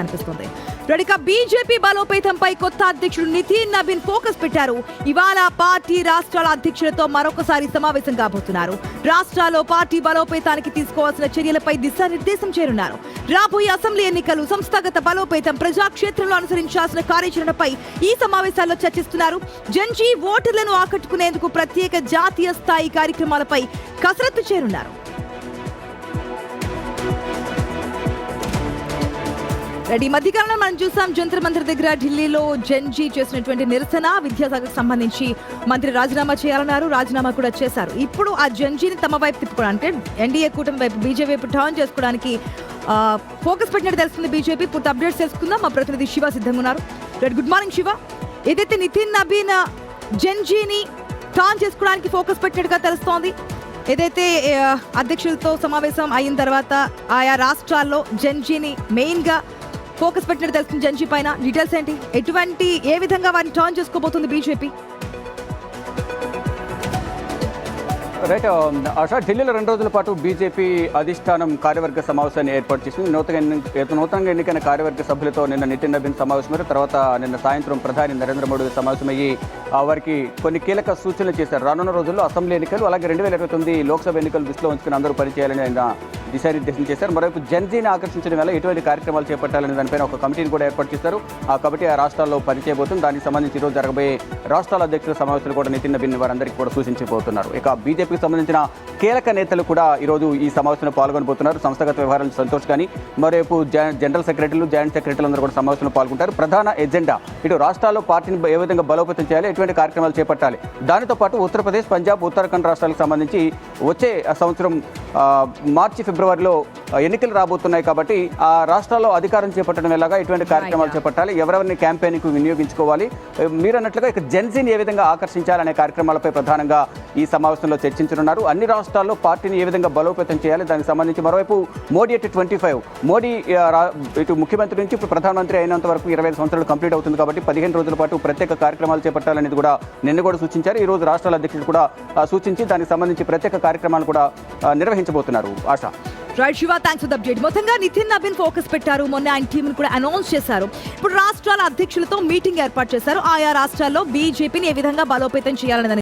అనిపిస్తుంది. ఇక బీజేపీ బలోపేతంపై కొత్త అధ్యక్షుడు నితిన్ నబీన్ ఫోకస్ పెట్టారు. ఇవాళ పార్టీ రాష్ట్రాల అధ్యక్షులతో మరొకసారి సమావేశం కాబోతున్నారు. రాష్ట్రాల్లో పార్టీ బలోపేతానికి తీసుకోవాల్సిన చర్యలపై దిశానిర్దేశం చేయనున్నారు. రాబోయే అసెంబ్లీ ఎన్నికలు, సంస్థాగత బలోపేతం, ప్రజాక్షేత్రంలో అనుసరించాల్సిన కార్యాచరణపై ఈ సమావేశాల్లో చర్చిస్తున్నారు. జంజీ ఓటర్లను ఆకట్టుకునేందుకు ప్రత్యేక జాతీయ స్థాయి కార్యక్రమాలపై కసరత్తు చేరున్నారు. ఈ మధ్యకాలంలో మనం చూసాం జంతర్ మంతర్ దగ్గర ఢిల్లీలో జంజీ చేసినటువంటి నిరసన, విద్యాశాఖకు సంబంధించి మంత్రి రాజీనామా చేయాలన్నారు. రాజీనామా కూడా చేశారు. ఇప్పుడు ఆ జంజీని తమ వైపు తిప్పుకోవడానికి, ఎన్డీఏ కూటమి వైపు, బీజేపీ వైపు టర్న్ చేసుకోవడానికి ఫోకస్ పెట్టినట్టు తెలుస్తుంది బీజేపీ. పూర్తి అప్డేట్స్ తెలుసుకుందాం. మా ప్రతినిధి శివ సిద్ధంగా ఉన్నారు. Good morning Shiva. ఏదైతే నితిన్ నబీన్ జంజీని టర్న్ చేసుకోవడానికి ఫోకస్ పెట్టినట్టుగా తెలుస్తోంది, ఏదైతే అధ్యక్షులతో సమావేశం అయిన తర్వాత ఆయా రాష్ట్రాల్లో జంజీని మెయిన్ గా ఫోకస్ పెట్టినట్టు తెలుస్తుంది. జంజీ పైన డీటెయిల్స్ ఏంటి? ఏ విధంగా వారిని టర్న్ చేసుకోబోతుంది బీజేపీ? రైట్ ఆశా, ఢిల్లీలో 2 రోజుల పాటు బీజేపీ అధిష్టానం కార్యవర్గ సమావేశాన్ని ఏర్పాటు చేసింది. నూతనంగా ఎన్నికైన కార్యవర్గ సభ్యులతో నిన్న నితిన్ నబీన్ సమావేశమయ్యారు. తర్వాత నిన్న సాయంత్రం ప్రధాని నరేంద్ర మోడీ సమావేశమయ్యి వారికి కొన్ని కీలక సూచనలు చేశారు. రానున్న రోజుల్లో అసెంబ్లీ ఎన్నికలు, అలాగే 2029 లోక్సభ ఎన్నికలు దృష్టిలో ఉంచుకుని అందరూ పనిచేయాలని ఆయన దిశానిర్దేశం చేశారు. మరోవైపు జంజీని ఆకర్షించడం వల్ల ఎటువంటి కార్యక్రమాలు చేపట్టాలని దానిపైన ఒక కమిటీని కూడా ఏర్పాటు చేశారు. ఆ కమిటీ ఆ రాష్ట్రాల్లో పనిచేయబోతుంది. దానికి సంబంధించి ఈరోజు జరగబోయే రాష్ట్రాల అధ్యక్షుల సమావేశాలు కూడా నితిన్ నబీన్ వారందరికీ కూడా సూచించబోతున్నారు. ఇక బీజేపీకి సంబంధించిన కీలక నేతలు కూడా ఈరోజు ఈ సమావేశంలో పాల్గొనబోతున్నారు. సంస్థాగత వ్యవహారాల సంతోష్ కానీ, మరోవైపు జనరల్ సెక్రటరీలు, జాయింట్ సెక్రటరీలు అందరూ కూడా సమావేశంలో పాల్గొంటారు. ప్రధాన ఎజెండా ఇటు రాష్ట్రాల్లో పార్టీని ఏ విధంగా బలోపేతం చేయాలి, ఎటువంటి కార్యక్రమాలు చేపట్టాలి, దానితో పాటు ఉత్తరప్రదేశ్, పంజాబ్, ఉత్తరాఖండ్ రాష్ట్రాలకు సంబంధించి వచ్చే సంవత్సరం మార్చి, ఫిబ్రవరిలో ఎన్నికలు రాబోతున్నాయి. కాబట్టి ఆ రాష్ట్రాల్లో అధికారం చేపట్టడం ఎలాగా, ఎటువంటి కార్యక్రమాలు చేపట్టాలి, ఎవరెవరిని క్యాంపెయిన్కు వినియోగించుకోవాలి, మీరు అన్నట్లుగా ఇక జెన్సీని ఏ విధంగా ఆకర్షించాలనే కార్యక్రమాలపై ప్రధానంగా ఈ సమావేశంలో చర్చించనున్నారు. అన్ని రాష్ట్రాల్లో పార్టీని ఏ విధంగా బలోపేతం చేయాలి, దానికి సంబంధించి మరోవైపు మోడీ అట్ 25, మోడీ ఇటు ముఖ్యమంత్రి నుంచి ఇప్పుడు ప్రధానమంత్రి అయినంత వరకు 25 సంవత్సరాలు కంప్లీట్ అవుతుంది. కాబట్టి 15 రోజుల పాటు ప్రత్యేక కార్యక్రమాలు చేపట్టాలనేది కూడా నిన్న కూడా సూచించారు. ఈ రోజు రాష్ట్రాల అధ్యక్షుడు కూడా సూచించి దానికి సంబంధించి ప్రత్యేక కార్యక్రమాలు కూడా నిర్వహించబోతున్నారు. Asha. Right Shiva, thanks for the update. మొత్తంగా నితిన్ నబీన్ ఫోకస్ పెట్టారు. మొన్న ఆయన టీంను కూడా అనౌన్స్ చేశారు. ఇప్పుడు రాష్ట్రాల అధ్యక్షులతో మీటింగ్ ఏర్పాటు చేశారు. ఆయా రాష్ట్రాల్లో బీజేపీని ఏ విధంగా బలోపేతం చేయాలనేది